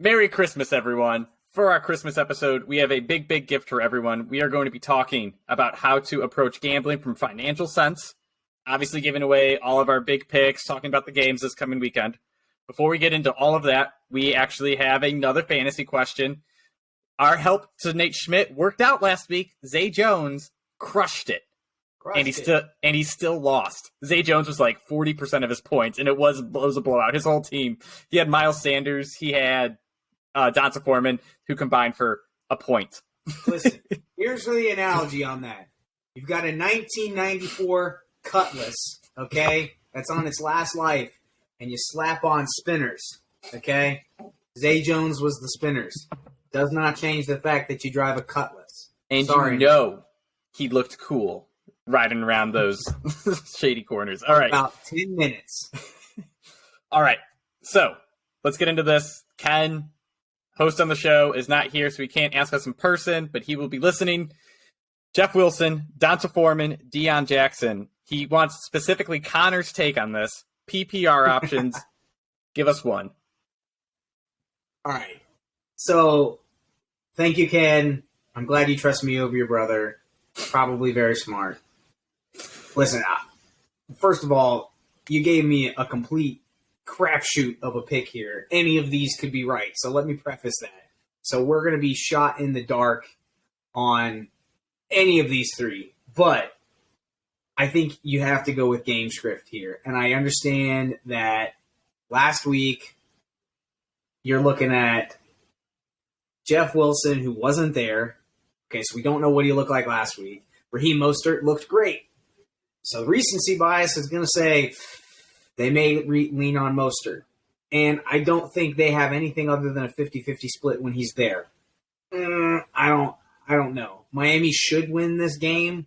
Merry Christmas, everyone. For our Christmas episode, we have a big gift for everyone. We are going to be talking about how to approach gambling from financial sense, obviously giving away all of our big picks, talking about the games this coming weekend. Before we get into all of that, we actually have another fantasy question. Our help to Nate Schmidt worked out last week. Zay Jones crushed it. And he still lost. Zay Jones was like 40% of his points, and it was a blowout. His whole team. He had Miles Sanders. He had Donta Foreman, who combined for a point. Listen, here's the analogy on that. You've got a 1994 Cutlass, okay, that's on its last life, and you slap on spinners, okay? Zay Jones was the spinners. Does not change the fact that you drive a Cutlass. And he looked cool riding around those shady corners. All right. About 10 minutes. All right. So let's get into this. Ken, host on the show, is not here, so he can't ask us in person, but he will be listening. Jeff Wilson, Donta Foreman, Deion Jackson. He wants specifically Connor's take on this. PPR options. Give us one. All right. So, thank you, Ken. I'm glad you trust me over your brother. Probably very smart. Listen, first of all, you gave me a complete crapshoot of a pick here. Any of these could be right, so let me preface that. So we're going to be shot in the dark on any of these three, but I think you have to go with game script here. And I understand that last week you're looking at Jeff Wilson, who wasn't there. Okay, so we don't know what he looked like last week. Raheem Mostert looked great. So recency bias is going to say they may lean on Mostert. And I don't think they have anything other than a 50-50 split when he's there. I don't know. Miami should win this game.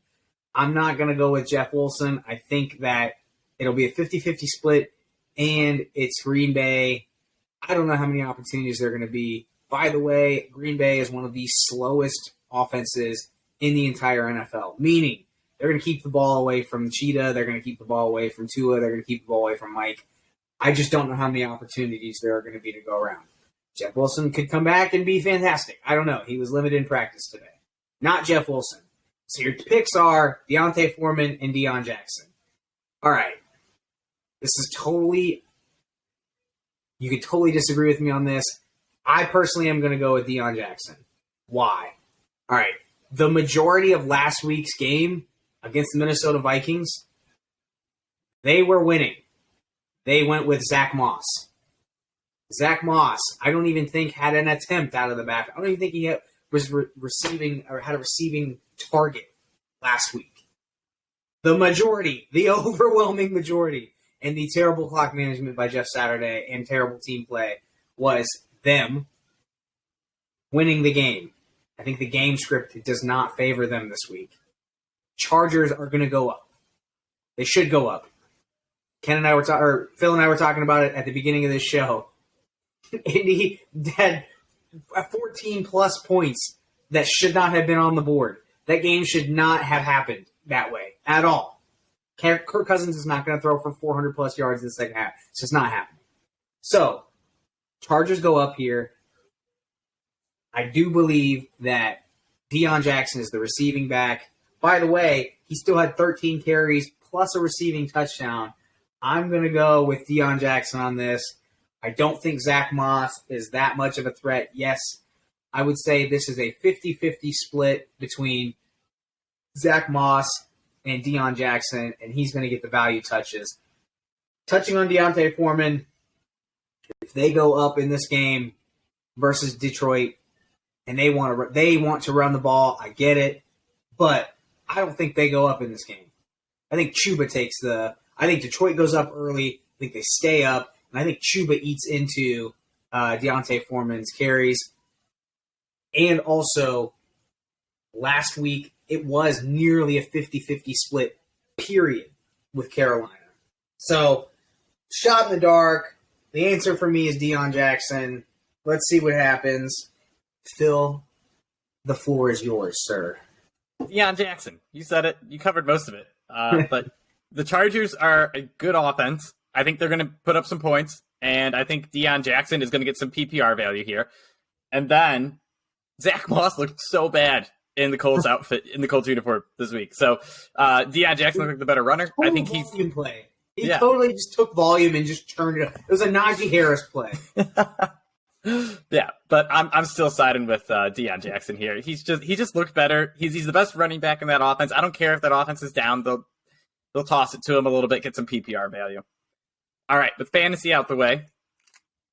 I'm not going to go with Jeff Wilson. I think that it'll be a 50-50 split, and it's Green Bay. I don't know how many opportunities there are going to be. By the way, Green Bay is one of the slowest offenses in the entire NFL, meaning they're going to keep the ball away from Cheetah. They're going to keep the ball away from Tua. They're going to keep the ball away from Mike. I just don't know how many opportunities there are going to be to go around. Jeff Wilson could come back and be fantastic. I don't know. He was limited in practice today. Not Jeff Wilson. So your picks are Deontay Foreman and Deion Jackson. All right. This is totally – you could totally disagree with me on this. I personally am going to go with Deion Jackson. Why? All right. The majority of last week's game against the Minnesota Vikings, they were winning. They went with Zach Moss. Zach Moss, I don't even think had an attempt out of the back. I don't even think he was receiving or had a receiving target last week. The majority, the overwhelming majority, and the terrible clock management by Jeff Saturday and terrible team play was them winning the game. I think the game script does not favor them this week. Chargers are going to go up. They should go up. Phil and I were talking about it at the beginning of this show. Indy had 14 plus points that should not have been on the board. That game should not have happened that way at all. Kirk Cousins is not going to throw for 400 plus yards in the second half. It's just not happening. So, Chargers go up here. I do believe that Deion Jackson is the receiving back. By the way, he still had 13 carries plus a receiving touchdown. I'm going to go with Deion Jackson on this. I don't think Zach Moss is that much of a threat. Yes, I would say this is a 50-50 split between Zach Moss and Deion Jackson, and he's going to get the value touches. Touching on Deontay Foreman, if they go up in this game versus Detroit and they want to run the ball, I get it, but I don't think they go up in this game. I think I think Detroit goes up early. I think they stay up, and I think Chuba eats into Deontay Foreman's carries. And also, last week, it was nearly a 50-50 split, period, with Carolina. So, shot in the dark. The answer for me is Deion Jackson. Let's see what happens. Phil, the floor is yours, sir. Deion Jackson. You said it. You covered most of it. But the Chargers are a good offense. I think they're going to put up some points. and I think Deion Jackson is going to get some PPR value here. And then Zach Moss looked so bad in the Colts outfit, in the Colts uniform this week. So Deion Jackson looked like the better runner. I think he's play. He totally just took volume and just turned it up. It was a Najee Harris play. Yeah, but I'm still siding with Deion Jackson here. He just looked better. He's the best running back in that offense. I don't care if that offense is down. They'll toss it to him a little bit, get some PPR value. All right, with fantasy out the way,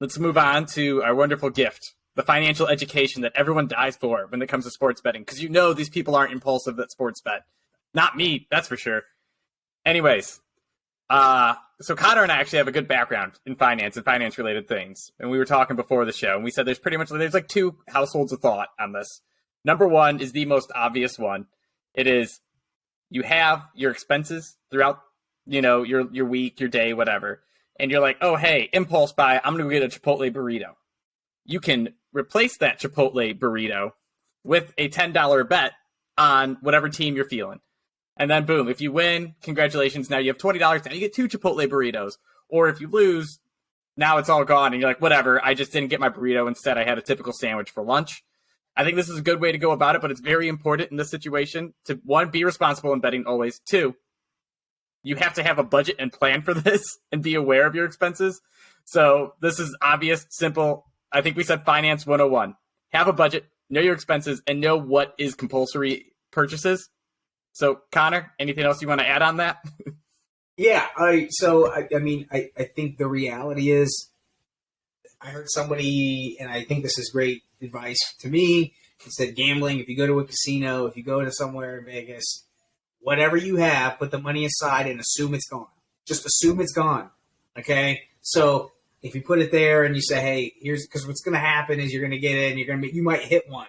let's move on to our wonderful gift, the financial education that everyone dies for when it comes to sports betting. Because these people aren't impulsive that sports bet. Not me, that's for sure. Anyways, so Connor and I actually have a good background in finance and finance-related things. And we were talking before the show, and we said there's like two households of thought on this. Number one is the most obvious one. It is you have your expenses throughout, your week, your day, whatever. And you're like, oh, hey, impulse buy, I'm going to go get a Chipotle burrito. You can replace that Chipotle burrito with a $10 bet on whatever team you're feeling. And then, boom, if you win, congratulations, now you have $20. Now you get 2 Chipotle burritos. Or if you lose, now it's all gone. And you're like, whatever, I just didn't get my burrito. Instead, I had a typical sandwich for lunch. I think this is a good way to go about it, but it's very important in this situation to, 1, be responsible in betting always. 2, you have to have a budget and plan for this and be aware of your expenses. So this is obvious, simple. I think we said Finance 101. Have a budget, know your expenses, and know what is compulsory purchases. So, Connor, anything else you want to add on that? Yeah, I think the reality is, I heard somebody, and I think this is great advice to me, it said gambling, if you go to a casino, if you go to somewhere in Vegas, whatever you have, put the money aside and assume it's gone. Just assume it's gone, okay? So if you put it there and you say, hey, because what's going to happen is you're going to get in, you might hit one.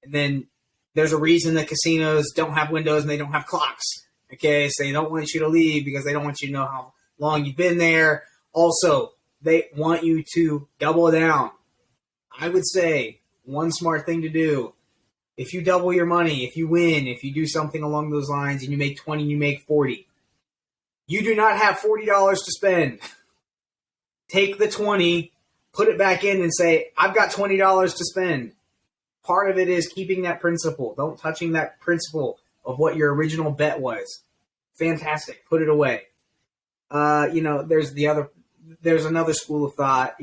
And then there's a reason that casinos don't have windows and they don't have clocks, okay? So they don't want you to leave because they don't want you to know how long you've been there. Also, they want you to double down. I would say one smart thing to do, if you double your money, if you win, if you do something along those lines and you make 20, you make 40, you do not have $40 to spend. Take the 20, put it back in and say, I've got $20 to spend. Part of it is keeping that principle. Don't touching that principle of what your original bet was. Fantastic. Put it away. There's another school of thought.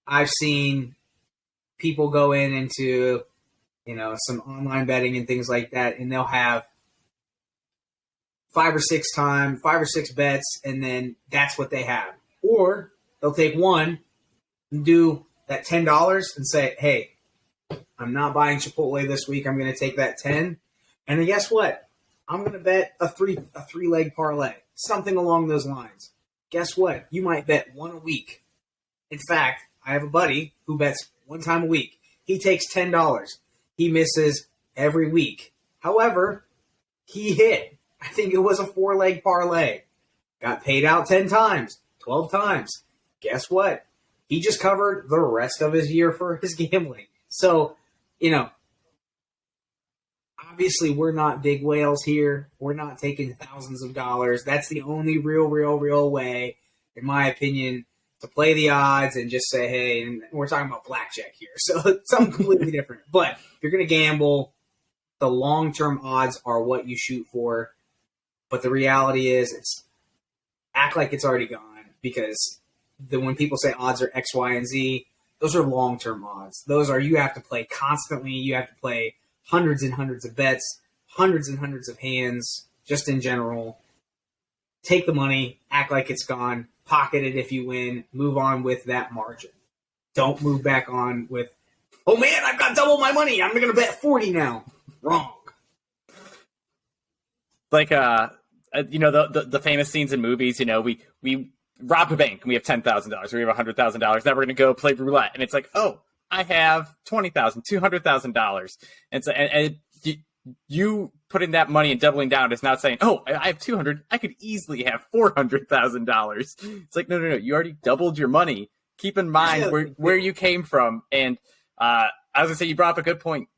I've seen people go into, some online betting and things like that, and they'll have 5 or 6 bets, and then that's what they have. Or they'll take one and do that $10 and say, hey, I'm not buying Chipotle this week. I'm going to take that 10. And then guess what? I'm going to bet a three-leg parlay, something along those lines. Guess what? You might bet one a week. In fact, I have a buddy who bets one time a week. He takes $10. He misses every week. However, he hit. I think it was a 4-leg parlay. Got paid out 10 times, 12 times. Guess what? He just covered the rest of his year for his gambling. So, obviously we're not big whales here. We're not taking thousands of dollars. That's the only real way, in my opinion, to play the odds and just say, hey, and we're talking about blackjack here. So it's something completely different. But if you're going to gamble, the long-term odds are what you shoot for. But the reality is act like it's already gone, because when people say odds are X, Y, and Z, those are long-term odds. Those are, you have to play constantly. You have to play hundreds and hundreds of bets, hundreds and hundreds of hands, just in general. Take the money, act like it's gone, pocket it if you win, move on with that margin. Don't move back on with, oh man, I've got double my money. I'm going to bet 40 now. Wrong. Like, the famous scenes in movies, we rob a bank and we have $10,000. We have $100,000. Now we're going to go play roulette. And it's like, oh, I have $20,000, $200,000. And so, and you putting that money and doubling down is not saying, oh, I have 200. I could easily have $400,000. It's like, no. You already doubled your money. Keep in mind where you came from. And I was going to say, you brought up a good point.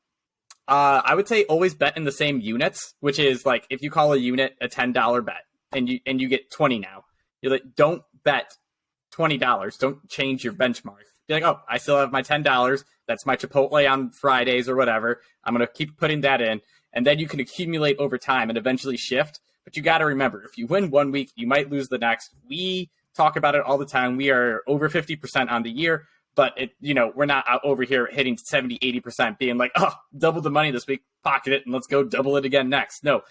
I would say always bet in the same units, which is like, if you call a unit a $10 bet and you get 20 now, you're like, don't bet $20. Don't change your benchmark. Be like, oh, I still have my $10. That's my Chipotle on Fridays or whatever. I'm going to keep putting that in. And then you can accumulate over time and eventually shift. But you got to remember, if you win one week, you might lose the next. We talk about it all the time. We are over 50% on the year, but we're not out over here hitting 70, 80%, being like, oh, double the money this week, pocket it, and let's go double it again next. No.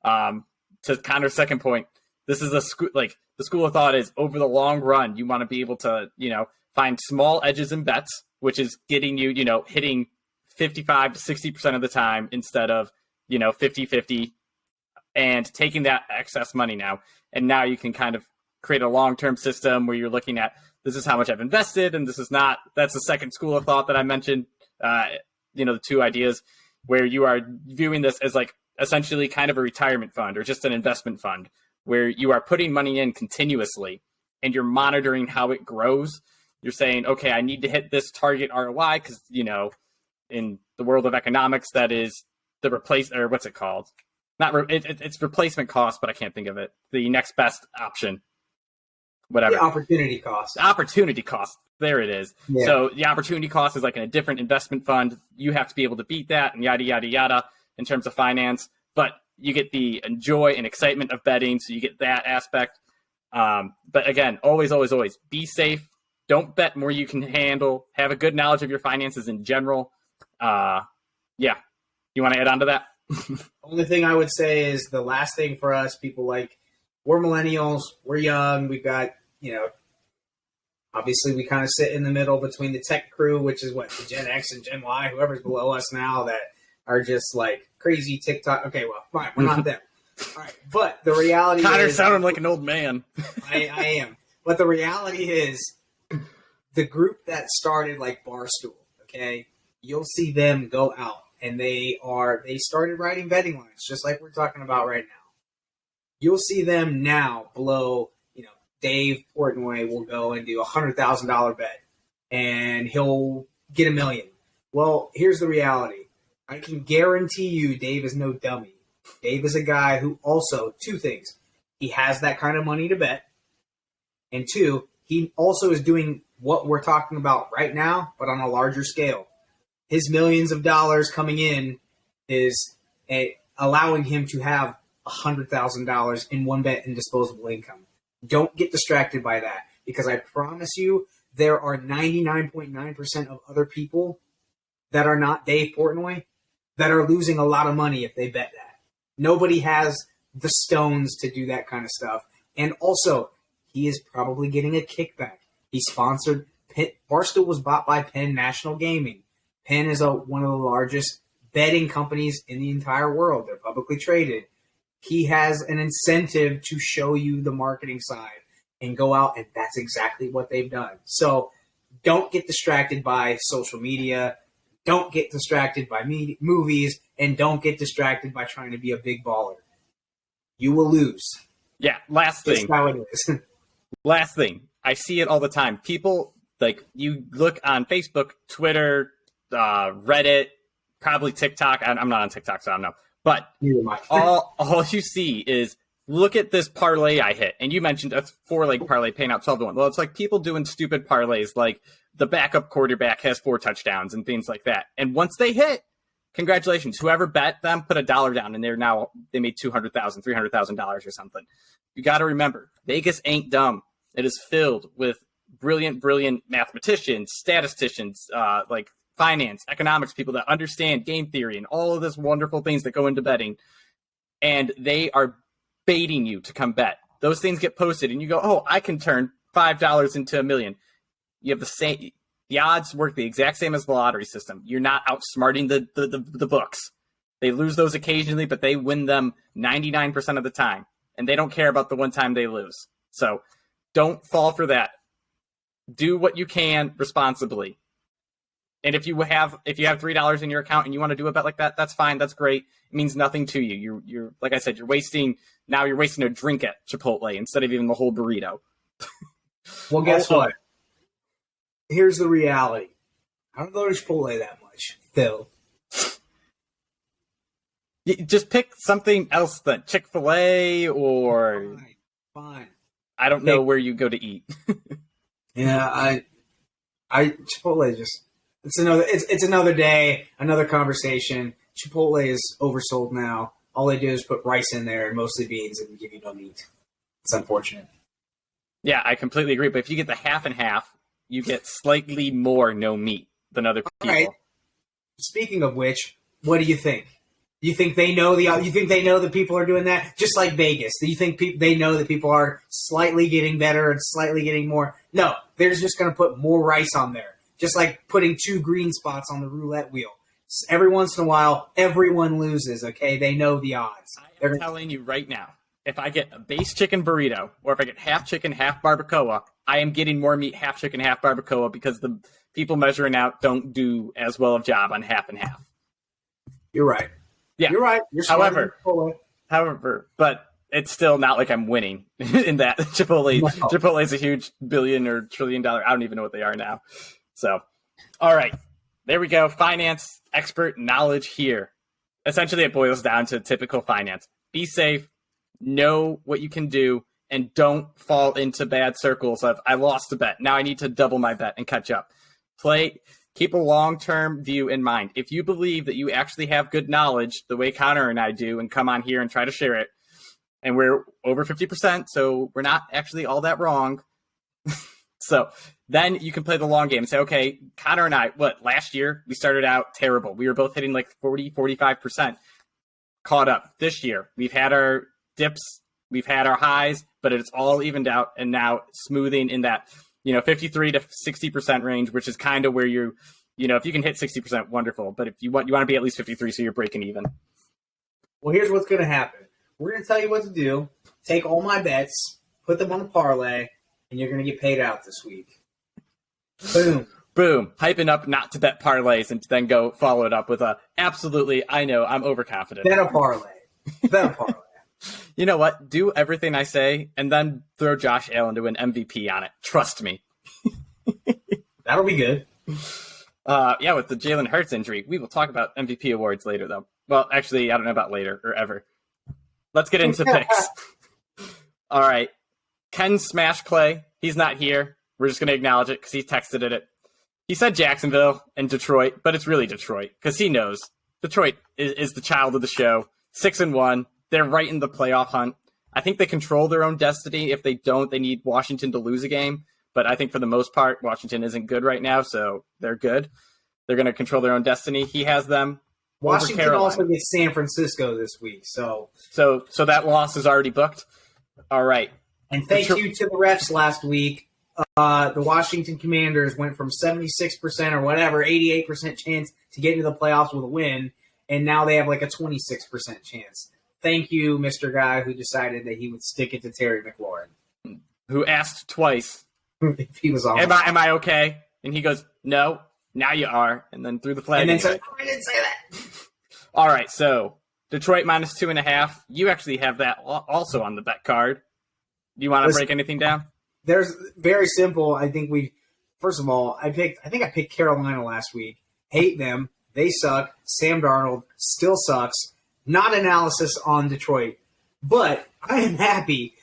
To Connor's second point, this is the school of thought is over the long run, you want to be able to, find small edges and bets, which is getting you, hitting 55 to 60% of the time instead of, 50-50, and taking that excess money now. And now you can kind of create a long-term system where you're looking at, this is how much I've invested, and this is not. That's the second school of thought that I mentioned, the two ideas where you are viewing this as like essentially kind of a retirement fund or just an investment fund where you are putting money in continuously and you're monitoring how it grows. You're saying, okay, I need to hit this target ROI because, in the world of economics, that is what's it called? It's replacement cost, but I can't think of it. The next best option, whatever. The opportunity cost. Opportunity cost. There it is. Yeah. So the opportunity cost is like in a different investment fund. You have to be able to beat that and yada, yada, yada in terms of finance. But you get the joy and excitement of betting. So you get that aspect. But again, always, always, always be safe. Don't bet more you can handle. Have a good knowledge of your finances in general. Yeah. You want to add on to that? Only thing I would say is the last thing for us, people we're millennials, we're young, we've got, obviously we kind of sit in the middle between the tech crew, which is the Gen X and Gen Y, whoever's below us now that are just like crazy TikTok. Okay, well, fine, we're not them. All right, but the reality Connor is... sounding like an old man. I am. But the reality is the group that started like Barstool, okay, you'll see them go out and they started writing betting lines just like we're talking about right now. You'll see them now blow, Dave Portnoy will go and do $100,000 bet and he'll get $1 million. Well, here's the reality. I can guarantee you Dave is no dummy. Dave is a guy who also, two things. He has that kind of money to bet. And two, he also is doing what we're talking about right now, but on a larger scale. His millions of dollars coming in is allowing him to have $100,000 in one bet in disposable income. Don't get distracted by that because I promise you there are 99.9% of other people that are not Dave Portnoy that are losing a lot of money if they bet that. Nobody has the stones to do that kind of stuff. And also, he is probably getting a kickback. He sponsored Barstool was bought by Penn National Gaming. Penn is one of the largest betting companies in the entire world. They're publicly traded. He has an incentive to show you the marketing side and go out, and that's exactly what they've done. So don't get distracted by social media. Don't get distracted by movies, and don't get distracted by trying to be a big baller. You will lose. Yeah, last thing. That's how it is. Last thing. I see it all the time. People, you look on Facebook, Twitter, Reddit, probably TikTok. I'm not on TikTok, so I don't know. But all you see is, look at this parlay I hit. And you mentioned a 4-leg parlay paying out 12-1. Well, it's like people doing stupid parlays, like the backup quarterback has 4 touchdowns and things like that. And once they hit, congratulations. Whoever bet them put $1 down, and they made $200,000, $300,000 or something. You got to remember, Vegas ain't dumb. It is filled with brilliant mathematicians, statisticians, finance, economics people that understand game theory and all of this wonderful things that go into betting. And they are baiting you to come bet. Those things get posted and you go, oh, I can turn $5 into $1 million. You have the odds work the exact same as the lottery system. You're not outsmarting the books. They lose those occasionally, but they win them 99% of the time. And they don't care about the one time they lose. So don't fall for that. Do what you can responsibly. And if you have $3 in your account and you want to do a bet like that, that's fine. That's great. It means nothing to you. You're like I said, you're wasting a drink at Chipotle instead of even the whole burrito. Well, guess what? Here's the reality. I don't go to Chipotle that much, Phil. You just pick something else than Chick-fil-A or... Fine. I don't know where you go to eat. Yeah, Chipotle just it's another day, another conversation. Chipotle is oversold now. All they do is put rice in there and mostly beans and give you no meat. It's unfortunate. Yeah, I completely agree. But if you get the half and half, you get slightly more no meat than other All people. right. Speaking of which, what do you think? You think they know that people are doing that, just like Vegas? Do you think they know that people are slightly getting better and slightly getting more? No, they're just going to put more rice on there, just like putting 2 green spots on the roulette wheel. Every once in a while, everyone loses. Okay, they know the odds. I'm telling you right now, if I get a base chicken burrito or if I get half chicken, half barbacoa, I am getting more meat, half chicken, half barbacoa, because the people measuring out don't do as well a job on half and half. You're right. Yeah. You're right. You're However, but it's still not like I'm winning in that. Chipotle is a huge billion or $1 trillion. I don't even know what they are now. So, all right, there we go. Finance expert knowledge here. Essentially, it boils down to typical finance. Be safe, know what you can do, and don't fall into bad circles of, I lost a bet, now I need to double my bet and catch up. Keep a long-term view in mind. If you believe that you actually have good knowledge, the way Connor and I do, and come on here and try to share it, and we're over 50%, so we're not actually all that wrong. So then you can play the long game and say, okay, Connor and I, last year we started out terrible. We were both hitting like 40, 45%. Caught up. This year, we've had our dips, we've had our highs, but it's all evened out, and now smoothing in that 53 to 60% range, which is kind of where if you can hit 60%, wonderful. But if you want to be at least 53, so you're breaking even. Well, here's what's going to happen. We're going to tell you what to do. Take all my bets, put them on a parlay, and you're going to get paid out this week. Boom. Boom. Hyping up not to bet parlays and then go follow it up with absolutely, I know, I'm overconfident. Bet a parlay. You know what? Do everything I say, and then throw Josh Allen to an MVP on it. Trust me. That'll be good. Yeah, with the Jalen Hurts injury. We will talk about MVP awards later, though. Well, actually, I don't know about later or ever. Let's get into picks. All right. Ken's smash play. He's not here. We're just going to acknowledge it because he texted it. He said Jacksonville and Detroit, but it's really Detroit because he knows Detroit is the child of the show. 6-1. They're right in the playoff hunt. I think they control their own destiny. If they don't, they need Washington to lose a game. But I think for the most part, Washington isn't good right now, so they're good. They're going to control their own destiny. He has them. Washington also gets San Francisco this week. So that loss is already booked. All right. And thank you to the refs last week. The Washington Commanders went from 76% or whatever, 88% chance to get into the playoffs with a win, and now they have like a 26% chance. Thank you, Mr. Guy, who decided that he would stick it to Terry McLaurin. Who asked twice if he was on. Am I okay? And he goes, no, now you are. And then threw the flag. And then said, I didn't say that. All right, so Detroit minus 2.5. You actually have that also on the bet card. Do you want to break anything down? There's very simple. I think first of all, I think I picked Carolina last week. Hate them. They suck. Sam Darnold still sucks. Not analysis on Detroit, but I am happy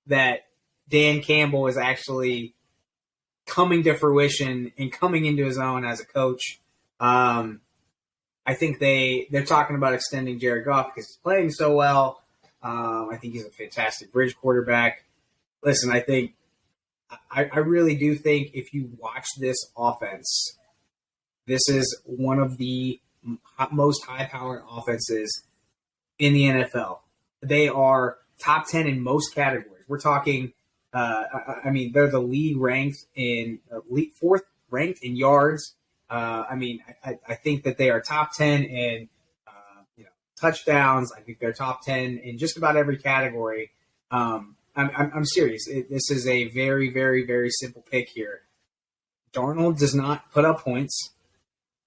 that Dan Campbell is actually coming to fruition and coming into his own as a coach. I think they're talking about extending Jared Goff because he's playing so well. I think he's a fantastic bridge quarterback. Listen, I really do think if you watch this offense, this is one of the most high-powered offenses in the NFL. They are top 10 in most categories. We're talking, they're the fourth ranked in yards. I think that they are top 10 in touchdowns. I think they're top 10 in just about every category. I'm serious. This is a very, very, very simple pick here. Darnold does not put up points.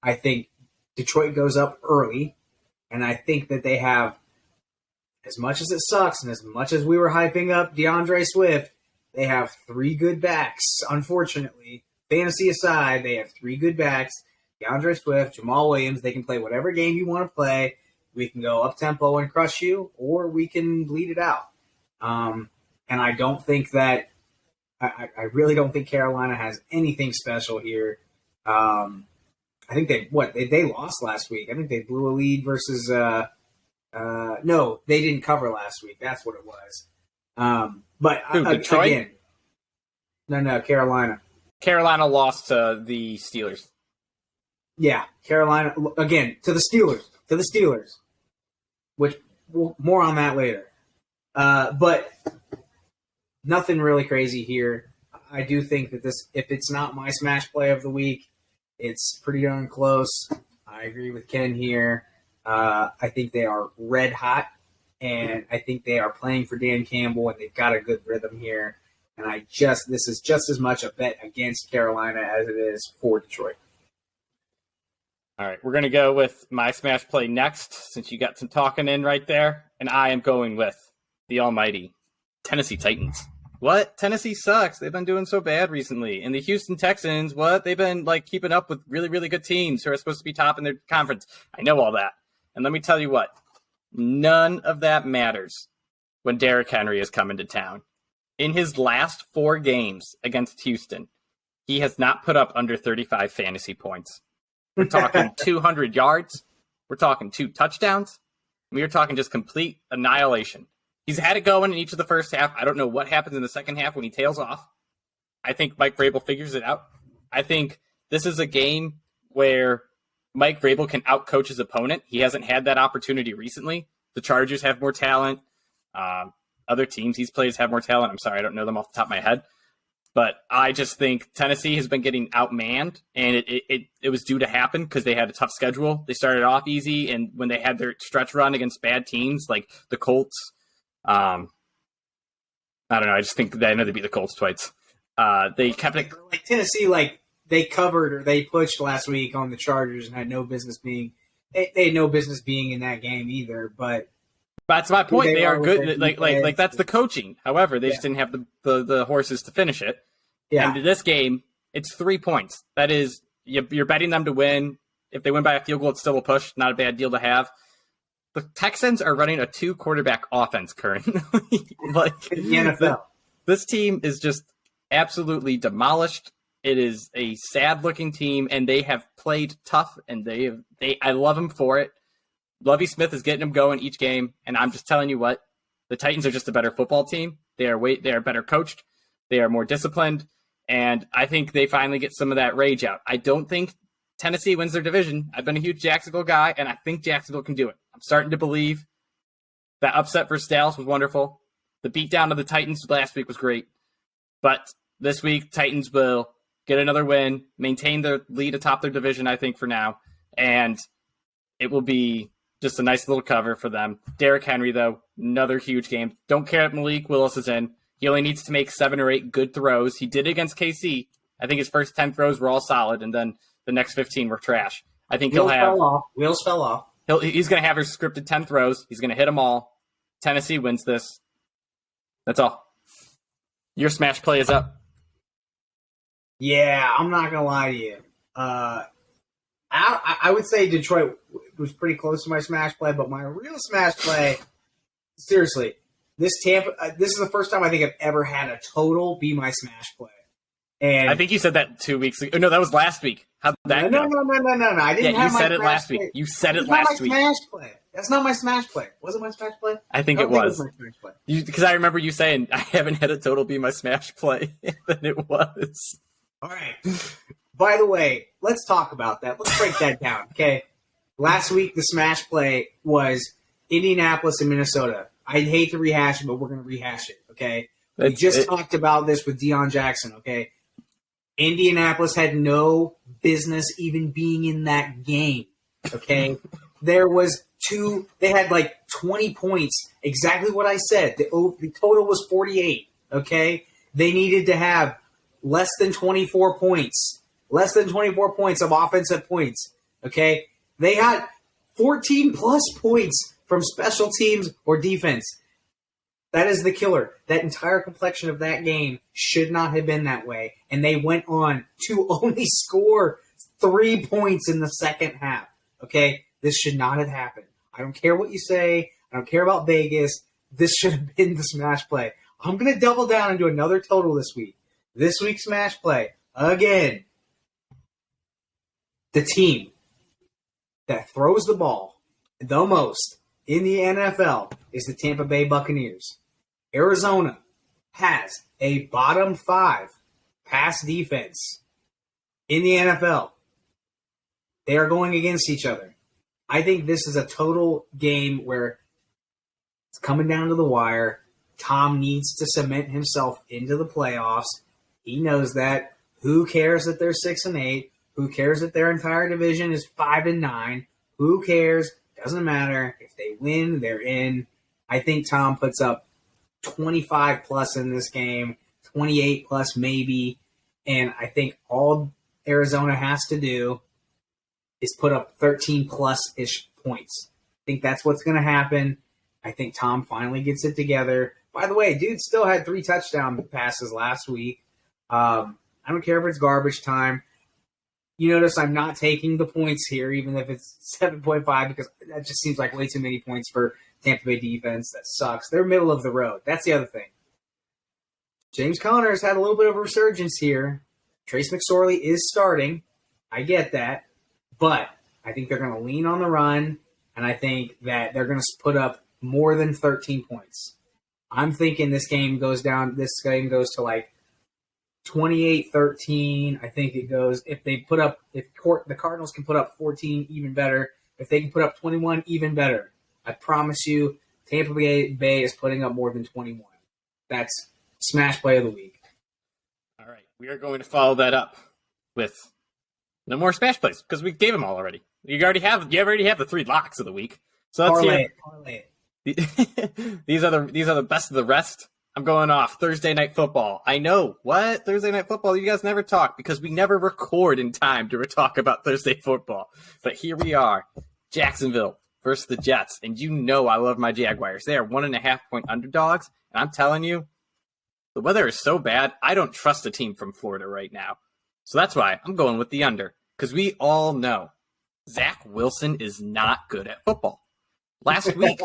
I think Detroit goes up early, and I think that they have, as much as it sucks and as much as we were hyping up DeAndre Swift, they have 3 good backs. Unfortunately, fantasy aside, they have 3 good backs. DeAndre Swift, Jamal Williams, they can play whatever game you want to play. We can go up-tempo and crush you, or we can bleed it out. And I don't think that I really don't think Carolina has anything special here. I think they lost last week. I think they blew a lead versus no, they didn't cover last week. That's what it was. But Detroit? Again, no, Carolina. Carolina lost to the Steelers. Yeah, Carolina again to the Steelers. Which more on that later. But nothing really crazy here. I do think that this, if it's not my smash play of the week, it's pretty darn close. I agree with Ken here. I think they are red hot, and I think they are playing for Dan Campbell, and they've got a good rhythm here. And this is just as much a bet against Carolina as it is for Detroit. All right, we're going to go with my smash play next, since you got some talking in right there. And I am going with the almighty Tennessee Titans. What? Tennessee sucks. They've been doing so bad recently. And the Houston Texans, what? They've been keeping up with really, really good teams who are supposed to be top in their conference. I know all that. And let me tell you what, none of that matters when Derrick Henry is coming to town. In his last 4 games against Houston, he has not put up under 35 fantasy points. We're talking 200 yards. We're talking 2 touchdowns. We are talking just complete annihilation. He's had it going in each of the first half. I don't know what happens in the second half when he tails off. I think Mike Vrabel figures it out. I think this is a game where Mike Vrabel can outcoach his opponent. He hasn't had that opportunity recently. The Chargers have more talent. Other teams he's played have more talent. I'm sorry, I don't know them off the top of my head. But I just think Tennessee has been getting outmanned, and it was due to happen because they had a tough schedule. They started off easy, and when they had their stretch run against bad teams like the Colts, I don't know. I just think I know they beat the Colts twice. They kept it like Tennessee, they covered or they pushed last week on the Chargers and had no business being. They had no business being in that game either. But that's my point. They are good. Like that's the coaching. However, they just didn't have the horses to finish it. Yeah. And this game, it's 3 points. That is, you're betting them to win. If they win by a field goal, it's still a push. Not a bad deal to have. The Texans are running a 2-quarterback offense currently. In the NFL. This team is just absolutely demolished. It is a sad-looking team, and they have played tough, and I love them for it. Lovie Smith is getting them going each game, and I'm just telling you what, the Titans are just a better football team. They are better coached. They are more disciplined, and I think they finally get some of that rage out. I don't think Tennessee wins their division. I've been a huge Jacksonville guy, and I think Jacksonville can do it. I'm starting to believe. That upset versus Dallas was wonderful. The beatdown of the Titans last week was great. But this week, Titans will get another win, maintain their lead atop their division, I think, for now. And it will be just a nice little cover for them. Derrick Henry, though, another huge game. Don't care if Malik Willis is in. He only needs to make 7 or 8 good throws. He did it against KC. I think his first 10 throws were all solid, and then the next 15 were trash. I think Wheels fell off. He's going to have his scripted 10 throws. He's going to hit them all. Tennessee wins this. That's all. Your smash play is up. Yeah, I'm not going to lie to you. I would say Detroit was pretty close to my smash play, but my real smash play, seriously, this is the first time I think I've ever had a total be my smash play. And I think you said that 2 weeks ago. No, that was last week. How did that go? No. I didn't have you said it last week. You said it last week. Smash play. That's not my smash play. Was it my smash play? I think it was. Because I remember you saying, I haven't had a total be my smash play. And it was. All right. By the way, let's talk about that. Let's break that down, okay? Last week, the smash play was Indianapolis and Minnesota. I'd hate to rehash it, but we're going to rehash it, okay? We just talked about this with Deion Jackson, okay? Indianapolis had no business even being in that game, okay? They had 20 points, exactly what I said. The total was 48, okay? They needed to have less than 24 points of offensive points, okay? They had 14-plus points from special teams or defense. That is the killer. That entire complexion of that game should not have been that way. And they went on to only score 3 points in the second half. Okay? This should not have happened. I don't care what you say. I don't care about Vegas. This should have been the smash play. I'm going to double down and do another total this week. this week's Smash Play, again, the team that throws the ball the most in the NFL is the Tampa Bay Buccaneers. Arizona has a bottom 5 pass defense in the NFL. They are going against each other. I think this is a total game where it's coming down to the wire. Tom needs to cement himself into the playoffs. He knows that. Who cares that they're 6-8? Who cares that their entire division is 5-9? Who cares? Doesn't matter. If they win, they're in. I think Tom puts up 25 plus in this game, 28 plus maybe. And I think all Arizona has to do is put up 13 plus-ish points. I think that's what's going to happen. I think Tom finally gets it together. By the way, dude still had 3 touchdown passes last week. I don't care if it's garbage time. You notice I'm not taking the points here, even if it's 7.5, because that just seems like way too many points for Tampa Bay defense. That sucks. They're middle of the road. That's the other thing. James Conner's had a little bit of a resurgence here. Trace McSorley is starting. I get that. But I think they're going to lean on the run, and I think that they're going to put up more than 13 points. I'm thinking this game goes to like 28-13. I think it goes, if the Cardinals can put up 14, even better. If they can put up 21, even better. I promise you, Tampa Bay is putting up more than 21. That's Smash Play of the Week. All right. We are going to follow that up with no more Smash Plays, because we gave them all already. You already have the 3 locks of the week. So let's parlay it. These are the best of the rest. I'm going off Thursday Night Football. I know. What? Thursday Night Football? You guys never talk because we never record in time to talk about Thursday football. But here we are. Jacksonville versus the Jets. And you know I love my Jaguars. They are 1.5-point underdogs. And I'm telling you, the weather is so bad, I don't trust a team from Florida right now. So that's why I'm going with the under. Because we all know Zach Wilson is not good at football. Last week,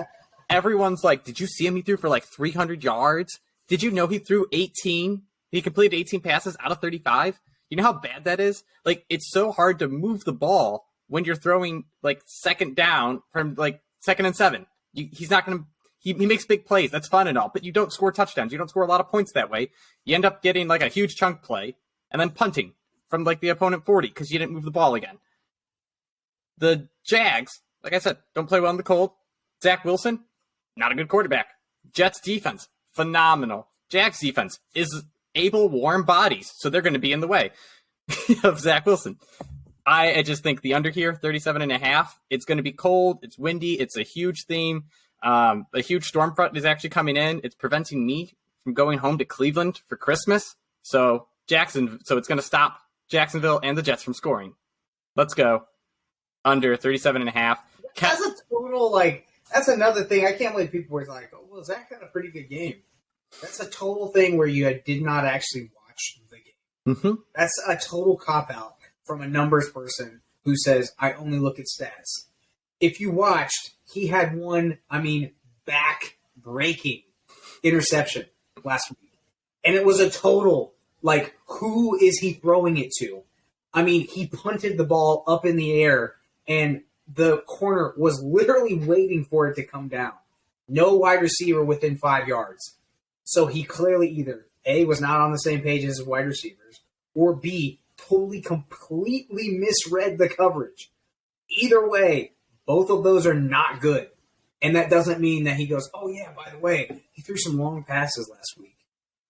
everyone's like, did you see him? He threw for like 300 yards. Did you know he threw 18? He completed 18 passes out of 35. You know how bad that is? Like, it's so hard to move the ball when you're throwing like second down from like 2nd and 7. He's not going to, he makes big plays. That's fun and all, but you don't score touchdowns. You don't score a lot of points that way. You end up getting like a huge chunk play and then punting from like the opponent 40 because you didn't move the ball again. The Jags, like I said, don't play well in the cold. Zach Wilson, not a good quarterback. Jets defense, phenomenal. Jags defense is able, warm bodies, so they're going to be in the way of Zach Wilson. I just think the under here, 37.5. It's going to be cold. It's windy. It's a huge theme. A huge storm front is actually coming in. It's preventing me from going home to Cleveland for Christmas. So it's going to stop Jacksonville and the Jets from scoring. Let's go. Under 37.5. That's a total, that's another thing. I can't believe people were like, oh, well, Zach had a pretty good game. That's a total thing where you did not actually watch the game. Mm-hmm. That's a total cop-out from a numbers person who says, I only look at stats. If you watched, he had one, back-breaking interception last week. And it was a total, who is he throwing it to? He punted the ball up in the air, and the corner was literally waiting for it to come down. No wide receiver within 5 yards. So he clearly either, A, was not on the same page as his wide receivers, or B, totally, completely misread the coverage. Either way, both of those are not good. And that doesn't mean that he goes, oh, yeah, by the way, he threw some long passes last week.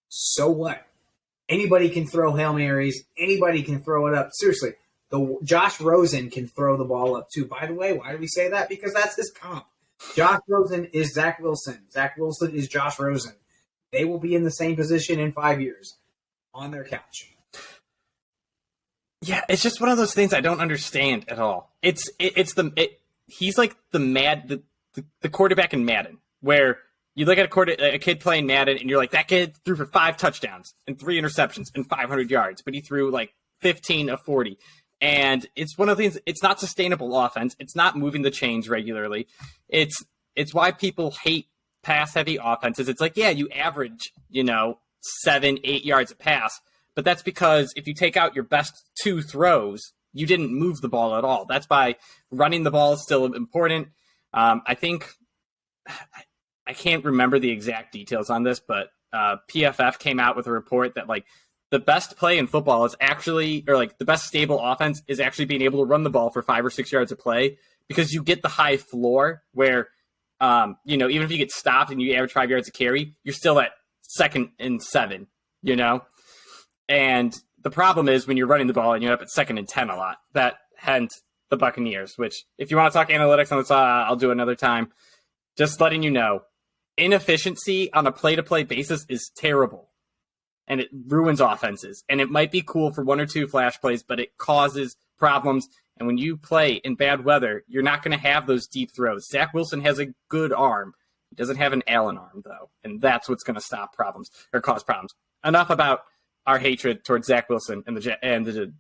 So what? Anybody can throw Hail Marys. Anybody can throw it up. Seriously, Josh Rosen can throw the ball up too. By the way, why do we say that? Because that's his comp. Josh Rosen is Zach Wilson. Zach Wilson is Josh Rosen. They will be in the same position in 5 years on their couch. Yeah, it's just one of those things I don't understand at all. He's like the quarterback in Madden, where you look at a kid playing Madden and you're like, that kid threw for 5 touchdowns and 3 interceptions and 500 yards, but he threw 15 of 40. And it's one of the things, it's not sustainable offense. It's not moving the chains regularly. It's why people hate pass heavy offenses. It's like, yeah, you average, 7-8 yards a pass, but that's because if you take out your best 2 throws, you didn't move the ball at all. That's why running the ball is still important. I think I can't remember the exact details on this, but PFF came out with a report that like the best play in football is actually, or like the best stable offense is actually being able to run the ball for 5 or 6 yards of play, because you get the high floor where, even if you get stopped and you average 5 yards of carry, you're still at 2nd and 7, And the problem is when you're running the ball and you're up at 2nd and 10 a lot. That hence the Buccaneers, which if you want to talk analytics on this, I'll do another time. Just letting you know, inefficiency on a play-to-play basis is terrible. And it ruins offenses. And it might be cool for 1 or 2 flash plays, but it causes problems. And when you play in bad weather, you're not going to have those deep throws. Zach Wilson has a good arm. He doesn't have an Allen arm, though. And that's what's going to stop problems or cause problems. Enough about our hatred towards Zach Wilson and the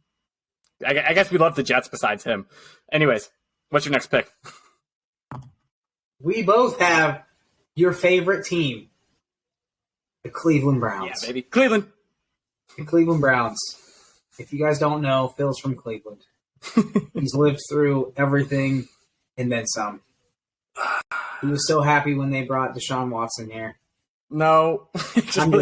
I guess we love the Jets besides him. Anyways, what's your next pick? We both have your favorite team, the Cleveland Browns. Yeah, baby. Cleveland. The Cleveland Browns. If you guys don't know, Phil's from Cleveland. He's lived through everything and then some. He was so happy when they brought Deshaun Watson here. No.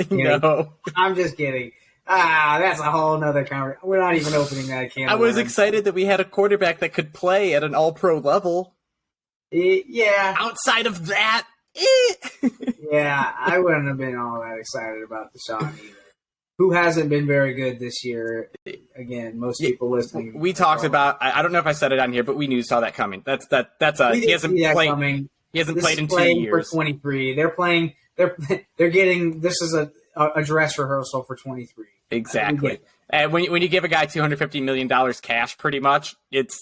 No. I'm just kidding. That's a whole nother conversation. We're not even opening that can. I was excited that we had a quarterback that could play at an all-pro level. Yeah. Outside of that, yeah, I wouldn't have been all that excited about Deshaun either. Who hasn't been very good this year? Again, most people listening. We talked about. I don't know if I said it on here, but we saw that coming. That's he hasn't played. Coming. He hasn't this played in 2 years. For 23, they're playing. They're getting. This is a dress rehearsal for 23. Exactly. And when you give a guy $250 million cash, pretty much, it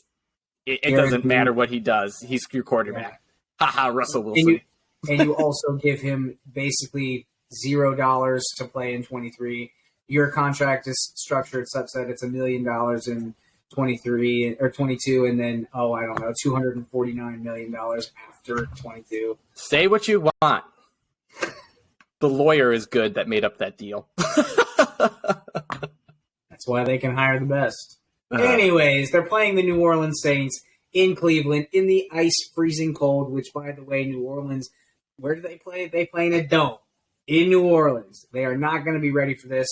doesn't matter what he does. He's your quarterback. Yeah. Haha, Russell Wilson. And you also give him basically $0 to play in 23. Your contract is structured such that it's $1 million in 23 or 22, and then $249 million after 22. Say what you want. The lawyer is good that made up that deal. That's why they can hire the best. Anyways, they're playing the New Orleans Saints in Cleveland in the ice freezing cold, which, by the way, New Orleans, where do they play? They play in a dome in New Orleans. They are not going to be ready for this.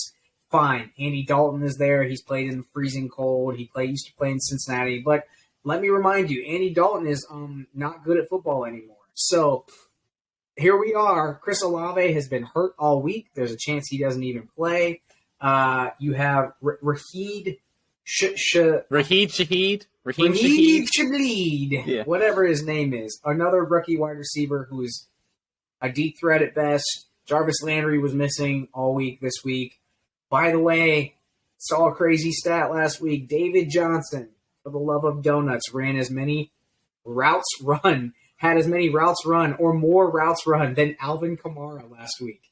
Fine. Andy Dalton is there. He's played in the freezing cold. He used to play in Cincinnati. But let me remind you, Andy Dalton is not good at football anymore. So here we are. Chris Olave has been hurt all week. There's a chance he doesn't even play. You have Raheed Shaheed, yeah. Whatever his name is. Another rookie wide receiver who is a deep threat at best. Jarvis Landry was missing all week this week. By the way, saw a crazy stat last week. David Johnson, for the love of donuts, had as many routes run or more routes run than Alvin Kamara last week.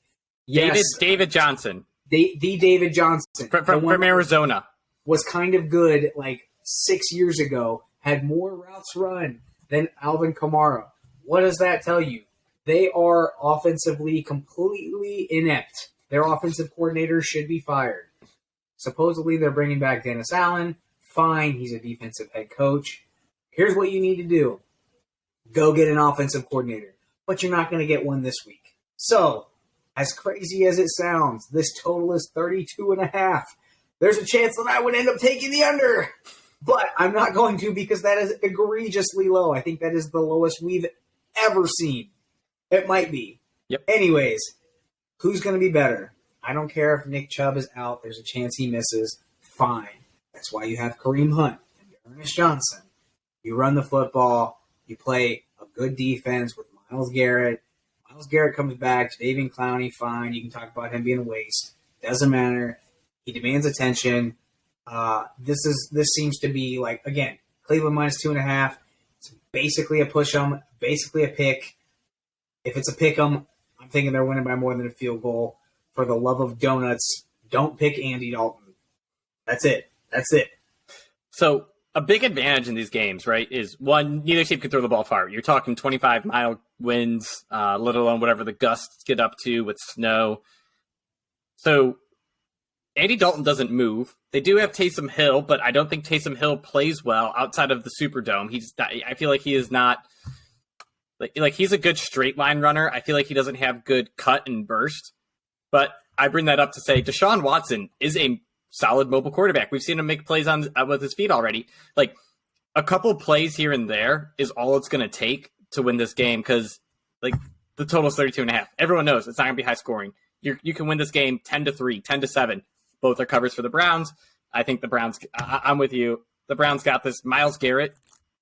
Yes. David Johnson. The David Johnson. From Arizona. Was kind of good like 6 years ago, had more routes run than Alvin Kamara. What does that tell you? They are offensively completely inept. Their offensive coordinator should be fired. Supposedly they're bringing back Dennis Allen. Fine, he's a defensive head coach. Here's what you need to do. Go get an offensive coordinator. But you're not going to get one this week. So, as crazy as it sounds, this total is 32.5. There's a chance that I would end up taking the under. But I'm not going to because that is egregiously low. I think that is the lowest we've ever seen. It might be. Yep. Anyways, who's going to be better? I don't care if Nick Chubb is out. There's a chance he misses. Fine. That's why you have Kareem Hunt and Ernest Johnson. You run the football. You play a good defense with Myles Garrett. Myles Garrett comes back. Jadeveon Clowney, fine. You can talk about him being a waste. Doesn't matter. He demands attention. This seems to be like, again, Cleveland minus 2.5. It's basically a push 'em, basically a pick. If it's a pick 'em, I'm thinking they're winning by more than a field goal. For the love of donuts, don't pick Andy Dalton. That's it. So a big advantage in these games, right, is one, neither team can throw the ball far. You're talking 25-mile winds, let alone whatever the gusts get up to with snow. So Andy Dalton doesn't move. They do have Taysom Hill, but I don't think Taysom Hill plays well outside of the Superdome. I feel like he is not like he's a good straight line runner. I feel like he doesn't have good cut and burst. But I bring that up to say Deshaun Watson is a solid mobile quarterback. We've seen him make plays on with his feet already. Like a couple plays here and there is all it's going to take to win this game because like the total is 32.5. Everyone knows it's not going to be high scoring. You can win this game 10-3, 10-7. Both are covers for the Browns. I think the Browns. I'm with you. The Browns got this. Myles Garrett.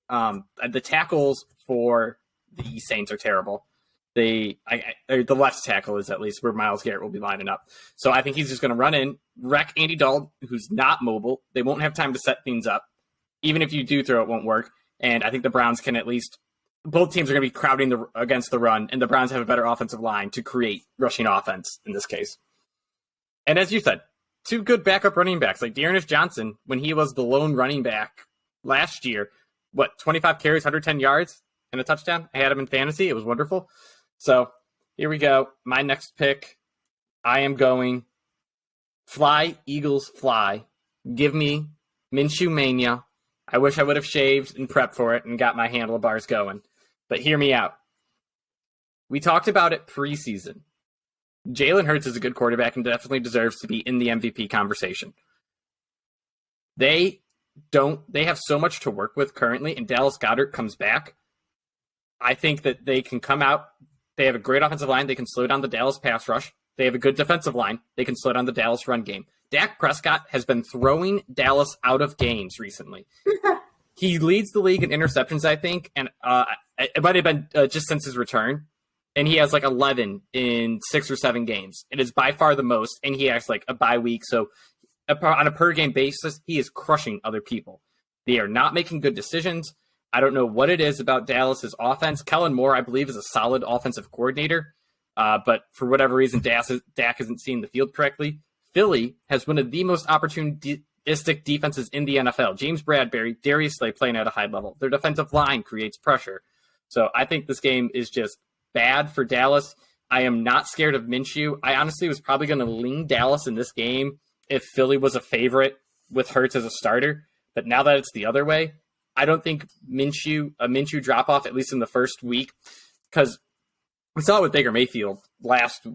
The tackles for the Saints are terrible. The left tackle is at least where Myles Garrett will be lining up. So I think he's just going to run in, wreck Andy Dalton, who's not mobile. They won't have time to set things up. Even if you do throw, it won't work. And I think the Browns can at least. Both teams are going to be crowding against the run, and the Browns have a better offensive line to create rushing offense in this case. And as you said, two good backup running backs like Dearness Johnson, when he was the lone running back last year, 25 carries, 110 yards, and a touchdown? I had him in fantasy. It was wonderful. So here we go. My next pick, I am going fly, Eagles, fly. Give me Minshew Mania. I wish I would have shaved and prepped for it and got my handlebars going. But hear me out. We talked about it preseason. Jalen Hurts is a good quarterback and definitely deserves to be in the MVP conversation. They have so much to work with currently, and Dallas Goedert comes back. I think that they can come out. They have a great offensive line. They can slow down the Dallas pass rush. They have a good defensive line. They can slow down the Dallas run game. Dak Prescott has been throwing Dallas out of games recently. He leads the league in interceptions, I think, and it might have been just since his return. And he has like 11 in 6 or 7 games. It is by far the most, and he has like a bye week. So on a per-game basis, he is crushing other people. They are not making good decisions. I don't know what it is about Dallas's offense. Kellen Moore, I believe, is a solid offensive coordinator. But for whatever reason, Dak isn't seeing the field correctly. Philly has one of the most opportunistic defenses in the NFL. James Bradbury, Darius Slay playing at a high level. Their defensive line creates pressure. So I think this game is just bad for Dallas. I am not scared of Minshew. I honestly was probably going to lean Dallas in this game if Philly was a favorite with Hurts as a starter. But now that it's the other way, I don't think a Minshew drop-off, at least in the first week, because we saw it with Baker Mayfield last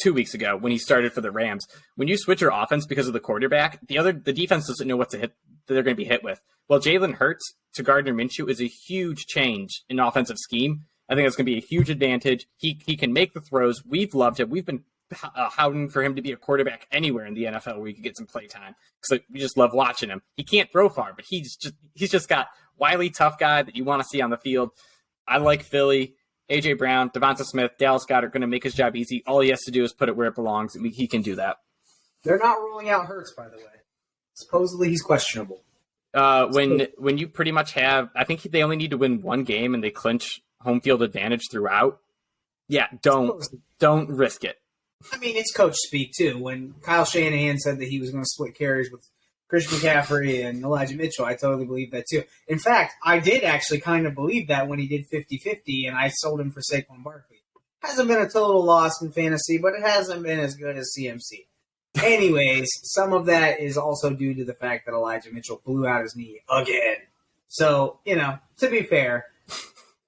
2 weeks ago when he started for the Rams. When you switch your offense because of the quarterback, the defense doesn't know what to hit. They're going to be hit with. Well, Jalen Hurts to Gardner Minshew is a huge change in offensive scheme. I think that's going to be a huge advantage. He can make the throws. We've loved him. We've been hounding for him to be a quarterback anywhere in the NFL where he could get some play time. So we just love watching him. He can't throw far, but he's just got wily, tough guy that you want to see on the field. I like Philly. A.J. Brown, Devonta Smith, Dallas Goedert going to make his job easy. All he has to do is put it where it belongs. He can do that. They're not ruling out Hurts, by the way. Supposedly he's questionable. When you pretty much have, I think they only need to win one game and they clinch home field advantage throughout. Yeah, don't risk it. I mean, it's coach speak too. When Kyle Shanahan said that he was going to split carries with Christian McCaffrey and Elijah Mitchell, I totally believe that too. In fact, I did actually kind of believe that when he did 50-50 and I sold him for Saquon Barkley. Hasn't been a total loss in fantasy, but it hasn't been as good as CMC. Anyways, some of that is also due to the fact that Elijah Mitchell blew out his knee again. So, to be fair,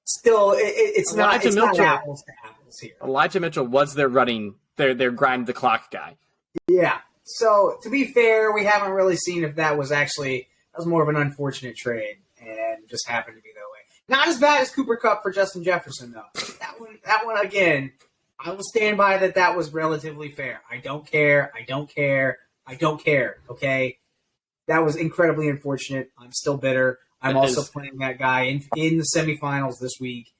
still, it's not apples to apples here. Elijah Mitchell was their grind the clock guy. Yeah. So, to be fair, we haven't really seen if that was more of an unfortunate trade and just happened to be that way. Not as bad as Cooper Kupp for Justin Jefferson, though. That one again, I will stand by that was relatively fair. I don't care, okay? That was incredibly unfortunate. I'm still bitter. I'm also playing that guy in the semifinals this week,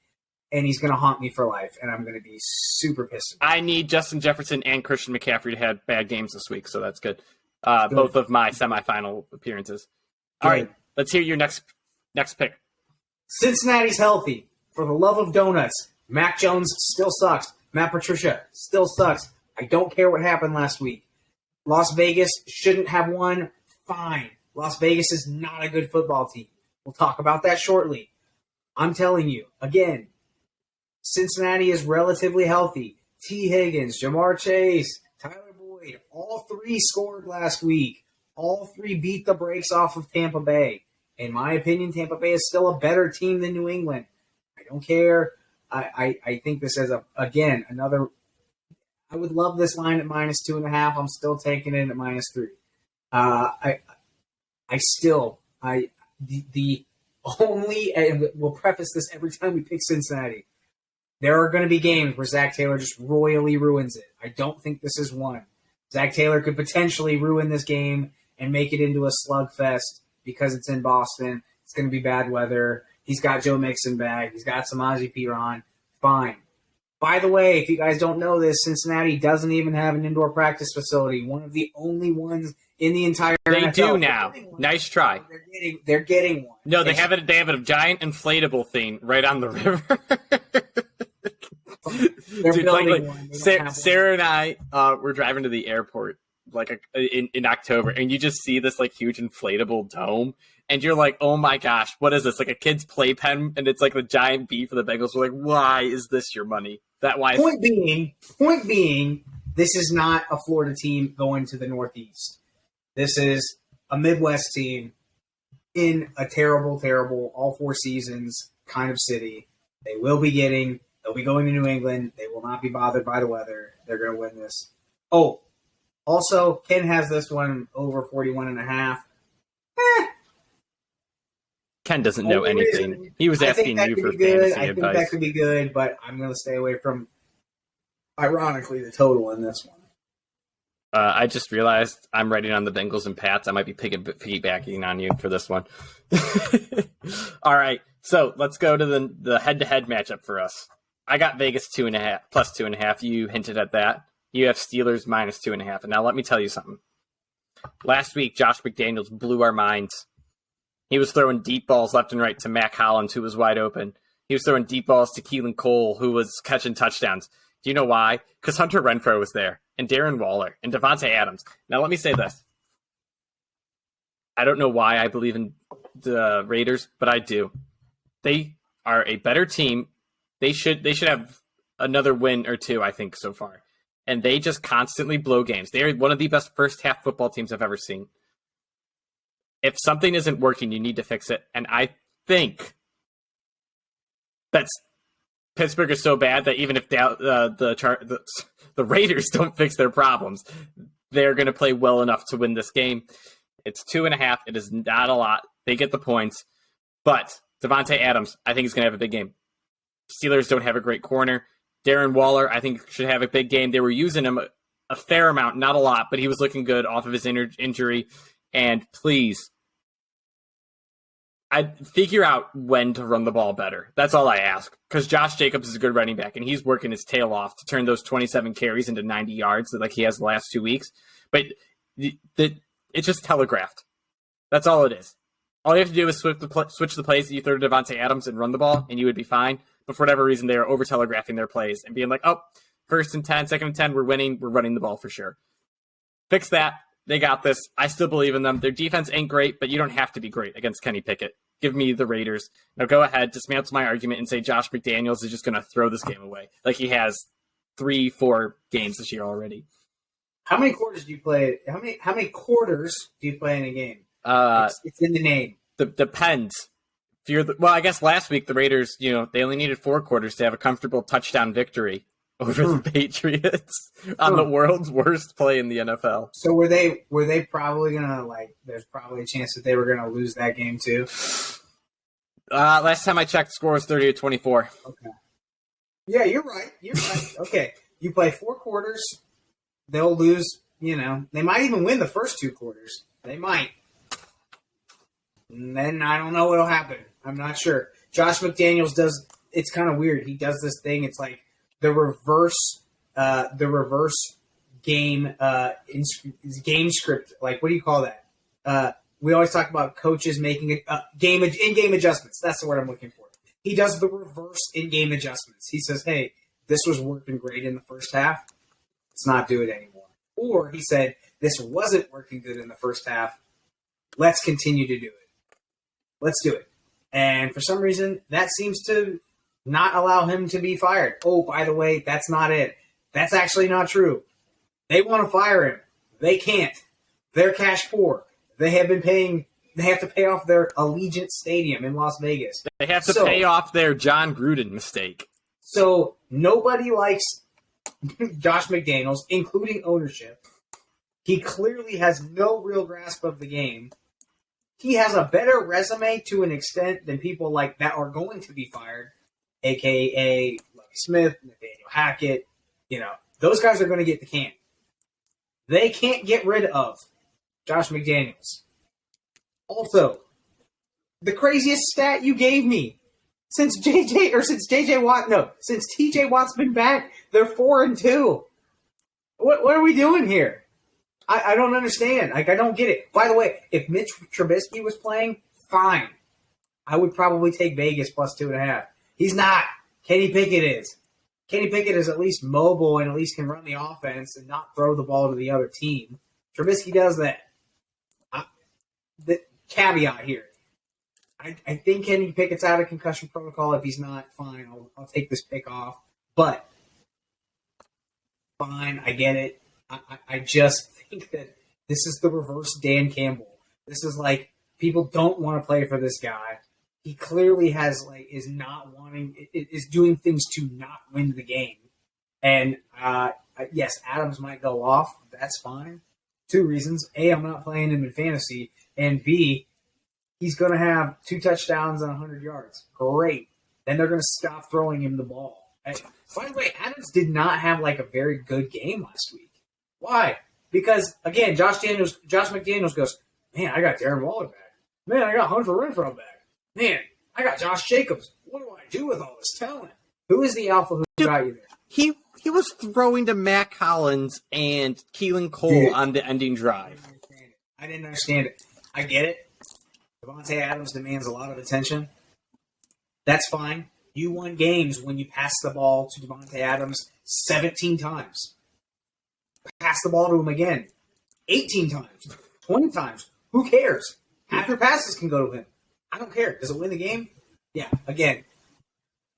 and he's going to haunt me for life, and I'm going to be super pissed. I need Justin Jefferson and Christian McCaffrey to have bad games this week, so that's good. Both of my semifinal appearances. All right, let's hear your next pick. Cincinnati's healthy. For the love of donuts, Mac Jones still sucks. Matt Patricia still sucks. I don't care what happened last week. Las Vegas shouldn't have won. Fine. Las Vegas is not a good football team. We'll talk about that shortly. I'm telling you, again, Cincinnati is relatively healthy. T. Higgins, Jamar Chase, Tyler Boyd, worried. All three scored last week. All three beat the brakes off of Tampa Bay. In my opinion, Tampa Bay is still a better team than New England. I don't care. I think this is, another. I would love this line at -2.5. I'm still taking it at -3. The only, and we'll preface this every time we pick Cincinnati, there are going to be games where Zach Taylor just royally ruins it. I don't think this is one. Zach Taylor could potentially ruin this game and make it into a slugfest because it's in Boston. It's going to be bad weather. He's got Joe Mixon back. He's got Samaje Perine. Fine. By the way, if you guys don't know this, Cincinnati doesn't even have an indoor practice facility. One of the only ones in the entire They NFL. do now. Nice try. They're getting one. No, they have a giant inflatable thing right on the river. They're Dude, building one. Sarah and I were driving to the airport in October, and you just see this like huge inflatable dome, and you're like, oh my gosh, what is this? Like a kid's playpen, and it's like the giant bee for the Bengals. We're like, why is this your money? Point being, this is not a Florida team going to the Northeast. This is a Midwest team in a terrible, terrible all four seasons kind of city. They'll be going to New England. They will not be bothered by the weather. They're going to win this. Oh, also, Ken has this one over 41.5. Ken doesn't know anything. He was asking you for fantasy advice. I think that could be good, but I'm going to stay away from, ironically, the total in this one. I just realized I'm writing on the Bengals and Pats. I might be piggybacking on you for this one. All right, so let's go to the head-to-head matchup for us. I got Vegas 2.5 plus 2.5. You hinted at that. You have Steelers -2.5. And now let me tell you something. Last week, Josh McDaniels blew our minds. He was throwing deep balls left and right to Mac Hollins, who was wide open. He was throwing deep balls to Keelan Cole, who was catching touchdowns. Do you know why? Because Hunter Renfrow was there, and Darren Waller, and Devontae Adams. Now let me say this. I don't know why I believe in the Raiders, but I do. They are a better team. They should have another win or two, I think, so far. And they just constantly blow games. They are one of the best first-half football teams I've ever seen. If something isn't working, you need to fix it. And I think that Pittsburgh is so bad that even if the Raiders don't fix their problems, they're going to play well enough to win this game. It's 2.5. It is not a lot. They get the points. But Devontae Adams, I think, is going to have a big game. Steelers don't have a great corner. Darren Waller, I think, should have a big game. They were using him a fair amount, not a lot, but he was looking good off of his injury. And please, I'd figure out when to run the ball better. That's all I ask. Because Josh Jacobs is a good running back, and he's working his tail off to turn those 27 carries into 90 yards like he has the last 2 weeks. But it's just telegraphed. That's all it is. All you have to do is switch the plays that you throw to Devontae Adams and run the ball, and you would be fine. But for whatever reason, they are over-telegraphing their plays and being like, oh, 1st and 10, 2nd and 10, we're winning. We're running the ball for sure. Fix that. They got this. I still believe in them. Their defense ain't great, but you don't have to be great against Kenny Pickett. Give me the Raiders. Now go ahead, dismantle my argument and say Josh McDaniels is just going to throw this game away. Like he has 3-4 games this year already. How many quarters do you play? How many quarters do you play in a game? It's in the name. Depends. I guess last week the Raiders, they only needed 4 quarters to have a comfortable touchdown victory over the Patriots on the world's worst play in the NFL. So were they probably gonna there's probably a chance that they were gonna lose that game too? Last time I checked, the score was 30-24. Okay. Yeah, you're right. Okay. You play 4 quarters, they'll lose, they might even win the first 2 quarters. They might. And then I don't know what'll happen. I'm not sure. Josh McDaniels it's kind of weird. He does this thing. It's like the reverse game game script. Like, what do you call that? We always talk about coaches making in-game adjustments. That's the word I'm looking for. He does the reverse in-game adjustments. He says, hey, this was working great in the first half. Let's not do it anymore. Or he said, this wasn't working good in the first half. Let's continue to do it. Let's do it. And for some reason, that seems to not allow him to be fired. Oh, by the way, that's not it. That's actually not true. They want to fire him. They can't. They're cash poor. They have to pay off their Allegiant Stadium in Las Vegas. They have to pay off their John Gruden mistake. So nobody likes Josh McDaniels, including ownership. He clearly has no real grasp of the game. He has a better resume to an extent than people like that are going to be fired, a.k.a. Lovie Smith, Nathaniel Hackett. Those guys are going to get the can. They can't get rid of Josh McDaniels. Also, the craziest stat you gave me, since TJ Watt's been back, they're 4-2. What are we doing here? I don't understand. I don't get it. By the way, if Mitch Trubisky was playing, fine. I would probably take Vegas plus 2.5. He's not. Kenny Pickett is. Kenny Pickett is at least mobile and at least can run the offense and not throw the ball to the other team. Trubisky does that. The caveat here. I think Kenny Pickett's out of concussion protocol. If he's not, fine. I'll take this pick off. But, fine, I get it. I just think that this is the reverse Dan Campbell. This is like, people don't want to play for this guy. He clearly is doing things to not win the game. And, yes, Adams might go off. That's fine. 2 reasons. A, I'm not playing him in fantasy. And B, he's going to have 2 touchdowns and 100 yards. Great. Then they're going to stop throwing him the ball. By the way, Adams did not have a very good game last week. Why? Because, again, Josh McDaniels goes, man, I got Darren Waller back. Man, I got Hunter Renfrow back. Man, I got Josh Jacobs. What do I do with all this talent? Who is the alpha who got you there? He was throwing to Matt Collins and Keelan Cole on the ending drive. I didn't understand it. I get it. Davante Adams demands a lot of attention. That's fine. You won games when you passed the ball to Davante Adams 17 times. Pass the ball to him again 18 times, 20 times. Who cares? Half your passes can go to him. I don't care. Does it win the game? Yeah, again.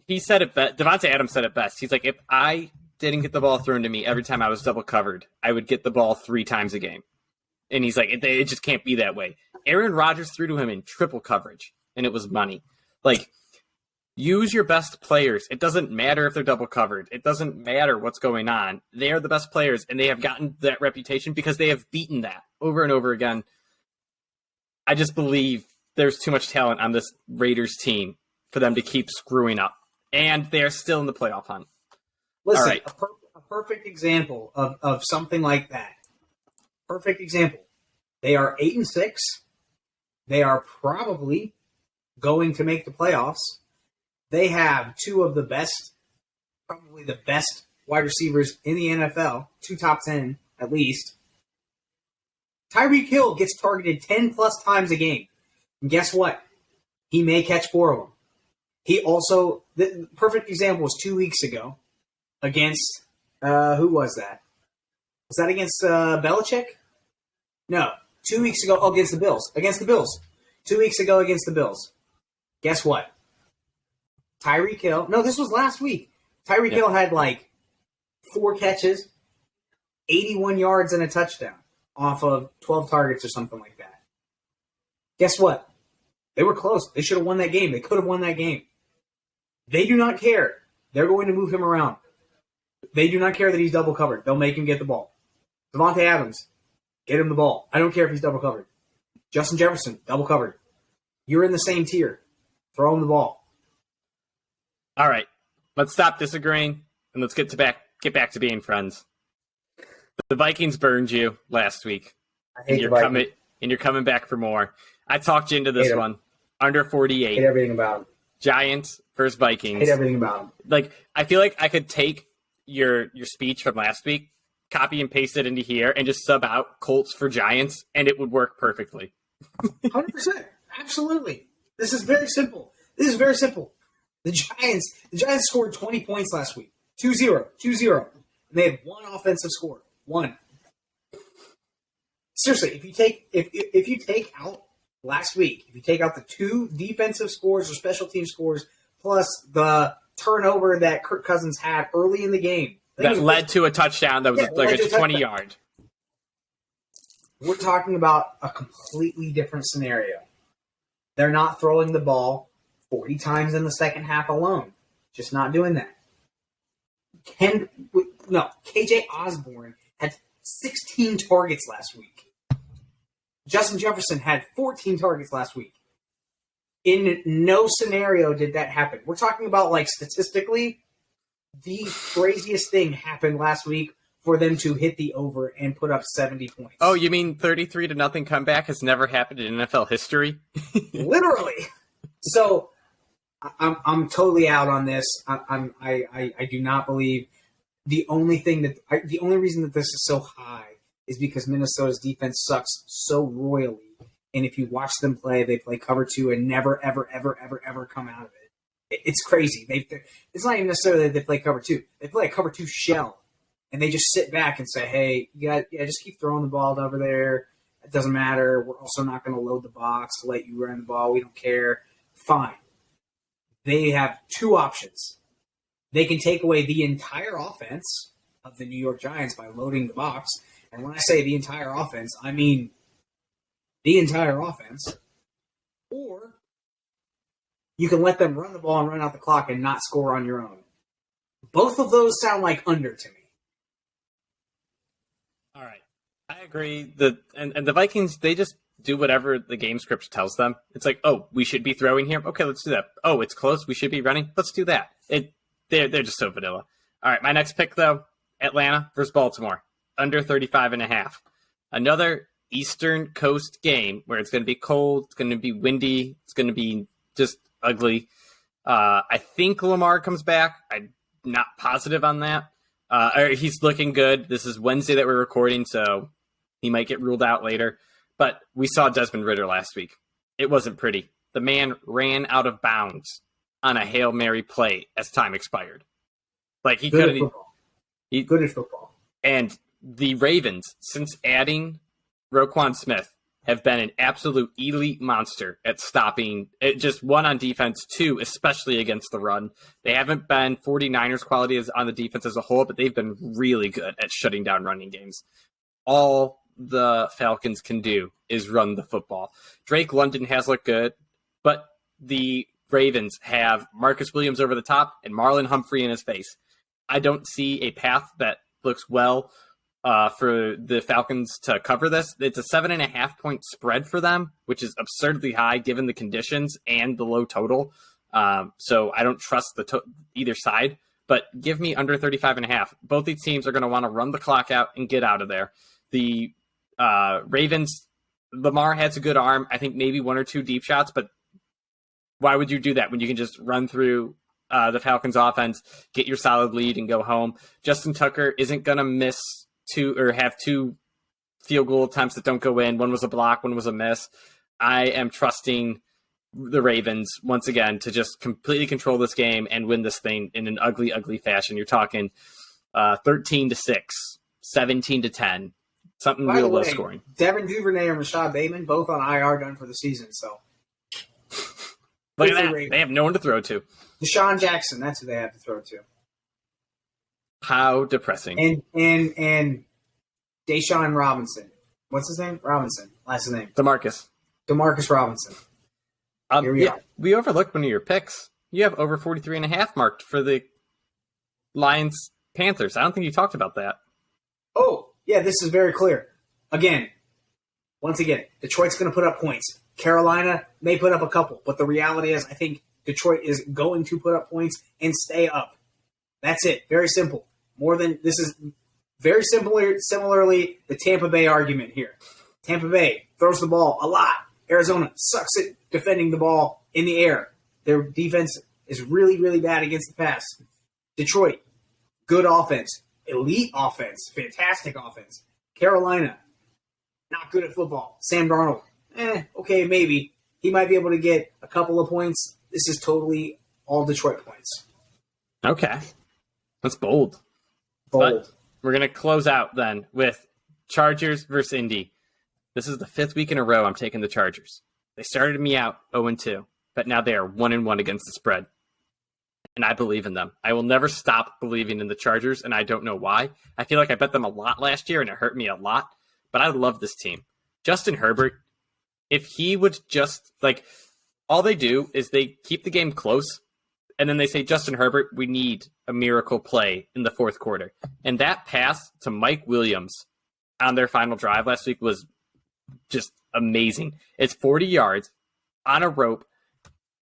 He said it best. Davante Adams said it best. He's like, if I didn't get the ball thrown to me every time I was double covered, I would get the ball 3 times a game. And he's like, it just can't be that way. Aaron Rodgers threw to him in triple coverage, and it was money. Use your best players. It doesn't matter if they're double covered. It doesn't matter what's going on. They are the best players, and they have gotten that reputation because they have beaten that over and over again. I just believe there's too much talent on this Raiders team for them to keep screwing up. And they're still in the playoff hunt. Listen, all right. a perfect example of something like that. Perfect example. They are 8-6. They are probably going to make the playoffs. They have 2 of the best, probably the best wide receivers in the NFL, 2 top 10 at least. Tyreek Hill gets targeted 10-plus times a game. And guess what? He may catch 4 of them. He also, the perfect example was 2 weeks ago against, who was that? Was that against Belichick? No. 2 weeks ago, against the Bills. Against the Bills. 2 weeks ago against the Bills. Guess what? Tyreek Hill. No, this was last week. Tyreek Hill had 4 catches, 81 yards, and a touchdown off of 12 targets or something like that. Guess what? They were close. They should have won that game. They could have won that game. They do not care. They're going to move him around. They do not care that he's double covered. They'll make him get the ball. Davante Adams, get him the ball. I don't care if he's double covered. Justin Jefferson, double covered. You're in the same tier. Throw him the ball. All right, let's stop disagreeing and let's get back to being friends. The Vikings burned you last week, I hate and you're coming back for more. I talked you into this one. Under 48. Hate everything about him. Giants versus Vikings. Hate everything about him. I feel like I could take your speech from last week, copy and paste it into here, and just sub out Colts for Giants, and it would work perfectly. 100%. Absolutely. This is very simple. The Giants scored 20 points last week. 2-0. And they had 1 offensive score. 1. Seriously, if you take out last week, if you take out the 2 defensive scores or special team scores, plus the turnover that Kirk Cousins had early in the game That led to a touchdown that was like a 20-yard. We're talking about a completely different scenario. They're not throwing the ball 40 times in the second half alone. Just not doing that. KJ Osborne had 16 targets last week. Justin Jefferson had 14 targets last week. In no scenario did that happen. We're talking about, like, statistically, the craziest thing happened last week for them to hit the over and put up 70 points. Oh, you mean 33-0 comeback has never happened in NFL history? Literally. So I'm totally out on this. I do not believe the only reason that this is so high is because Minnesota's defense sucks so royally. And if you watch them play, they play cover 2 and never, ever, ever, ever, ever come out of it. It's crazy. It's not even necessarily that they play cover 2. They play a cover 2 shell. And they just sit back and say, hey, just keep throwing the ball over there. It doesn't matter. We're also not going to load the box to let you run the ball. We don't care. Fine. They have two options. They can take away the entire offense of the New York Giants by loading the box. And when I say the entire offense, I mean the entire offense. Or you can let them run the ball and run out the clock and not score on your own. Both of those sound like under to me. All right. I agree. And the Vikings, they just do whatever the game script tells them. It's like, oh, we should be throwing here. Okay, let's do that. Oh, it's close. We should be running. Let's do that. They're just so vanilla. All right, my next pick, though, Atlanta versus Baltimore. Under 35.5. Another Eastern Coast game where it's going to be cold, it's going to be windy, it's going to be just ugly. I think Lamar comes back. I'm not positive on that. He's looking good. This is Wednesday that we're recording, so he might get ruled out later. But we saw Desmond Ridder last week. It wasn't pretty. The man ran out of bounds on a Hail Mary play as time expired. Like he couldn't. Good at football. And the Ravens, since adding Roquan Smith, have been an absolute elite monster at stopping it. Just one on defense, two, especially against the run. They haven't been 49ers quality on the defense as a whole, but they've been really good at shutting down running games. All the Falcons can do is run the football. Drake London has looked good, but the Ravens have Marcus Williams over the top and Marlon Humphrey in his face. I don't see a path that looks well for the Falcons to cover this. It's a 7.5-point spread for them, which is absurdly high given the conditions and the low total. So I don't trust either side, but give me under 35.5. Both these teams are going to want to run the clock out and get out of there. The Ravens, Lamar has a good arm. I think maybe one or two deep shots, but why would you do that when you can just run through the Falcons offense, get your solid lead and go home? Justin Tucker isn't going to miss have two field goal attempts that don't go in. One was a block, one was a miss. I am trusting the Ravens once again to just completely control this game and win this thing in an ugly, ugly fashion. You're talking 13-6, 17-10, something real low scoring. Devin Duvernay and Rashad Bateman both on IR done for the season. So look at that. They have no one to throw to. Deshaun Jackson, that's who they have to throw to. How depressing. And Deshaun Robinson. What's his name? Robinson. Last name. DeMarcus Robinson. Here we are. We overlooked one of your picks. You have over 43.5 marked for the Lions Panthers. I don't think you talked about that. Oh, yeah, this is very clear. Once again, Detroit's going to put up points. Carolina may put up a couple, but the reality is I think Detroit is going to put up points and stay up. That's it. Very simple. This is very similarly the Tampa Bay argument here. Tampa Bay throws the ball a lot. Arizona sucks at defending the ball in the air. Their defense is really, really bad against the pass. Detroit, good offense. Elite offense. Fantastic offense. Carolina, not good at football. Sam Darnold, okay, maybe. He might be able to get a couple of points. This is totally all Detroit points. Okay. That's bold. But we're going to close out then with Chargers versus Indy. This is the 5th week in a row I'm taking the Chargers. They started me out 0-2, but now they are 1-1 against the spread. and I believe in them. I will never stop believing in the Chargers, and I don't know why. I feel like I bet them a lot last year, and it hurt me a lot, but I love this team. Justin Herbert, if he would just, like, all they do is they keep the game close, and then they say, Justin Herbert, we need a miracle play in the fourth quarter. And that pass to Mike Williams on their final drive last week was just amazing. It's 40 yards on a rope.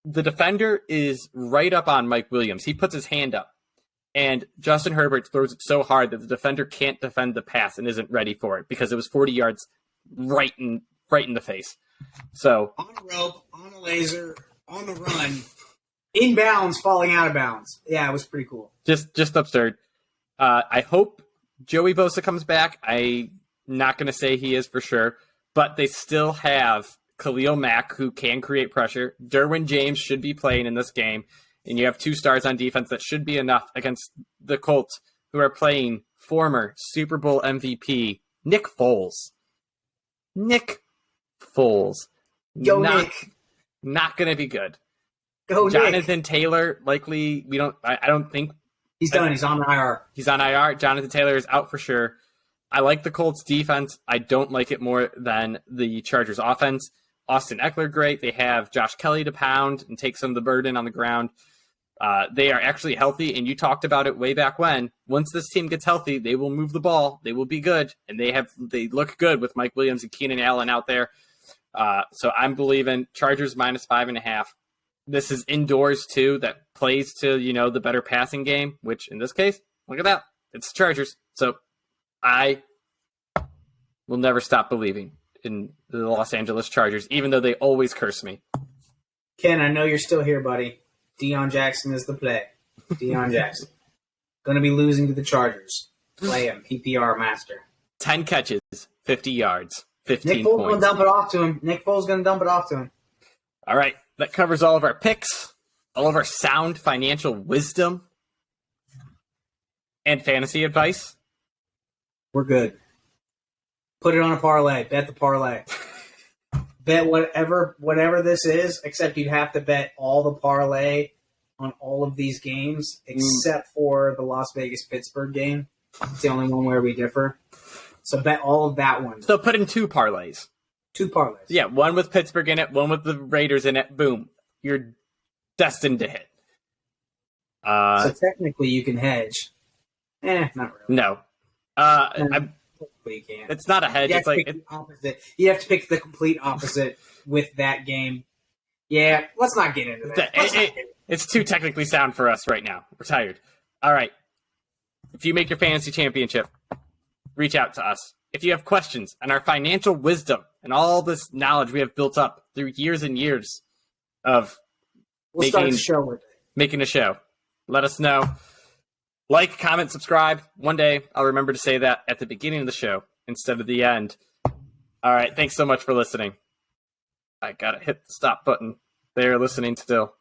The defender is right up on Mike Williams. He puts his hand up, and Justin Herbert throws it so hard that the defender can't defend the pass and isn't ready for it because it was 40 yards right in the face. So on a rope, on a laser, on the run, in bounds, falling out of bounds. Yeah, it was pretty cool. Just absurd. I hope Joey Bosa comes back. I'm not going to say he is for sure, but they still have Khalil Mack, who can create pressure. Derwin James should be playing in this game, and you have 2 stars on defense. That should be enough against the Colts, who are playing former Super Bowl MVP Nick Foles. Nick Foles. Go Nick. Not going to be good. Go Jonathan Nick. Taylor, likely, I don't think. He's done. He's on IR. He's on IR. Jonathan Taylor is out for sure. I like the Colts defense. I don't like it more than the Chargers offense. Austin Eckler, great. They have Josh Kelly to pound and take some of the burden on the ground. They are actually healthy, and you talked about it way back when. Once this team gets healthy, they will move the ball. They will be good, and they look good with Mike Williams and Keenan Allen out there. So I'm believing Chargers -5.5. This is indoors, too. That plays to, the better passing game, which in this case, look at that. It's the Chargers. So I will never stop believing in the Los Angeles Chargers, even though they always curse me. Ken, I know you're still here, buddy. Deion Jackson is the play. Deion Jackson. Going to be losing to the Chargers. Play him. PPR master. 10 catches, 50 yards, 15 Nick Foles points. going to dump it off to him. Nick Foles going to dump it off to him. All right. That covers all of our picks, all of our sound financial wisdom, and fantasy advice. We're good. Put it on a parlay. Bet the parlay. Bet whatever this is, except you'd have to bet all the parlay on all of these games, except for the Las Vegas-Pittsburgh game. It's the only one where we differ. So bet all of that one. So put in 2 parlays. 2 parlays. Yeah, one with Pittsburgh in it, one with the Raiders in it. Boom. You're destined to hit. So technically you can hedge. Not really. No. You can't. It's not a hedge. It's like the opposite. You have to pick the complete opposite with that game. Yeah, let's not get into that. It's too technically sound for us right now. We're tired. All right. If you make your fantasy championship, reach out to us. If you have questions on our financial wisdom and all this knowledge we have built up through years and years of start the show with it. Making a show, let us know. Like, comment, subscribe. One day I'll remember to say that at the beginning of the show instead of the end. All right. Thanks so much for listening. I got to hit the stop button. They're listening still.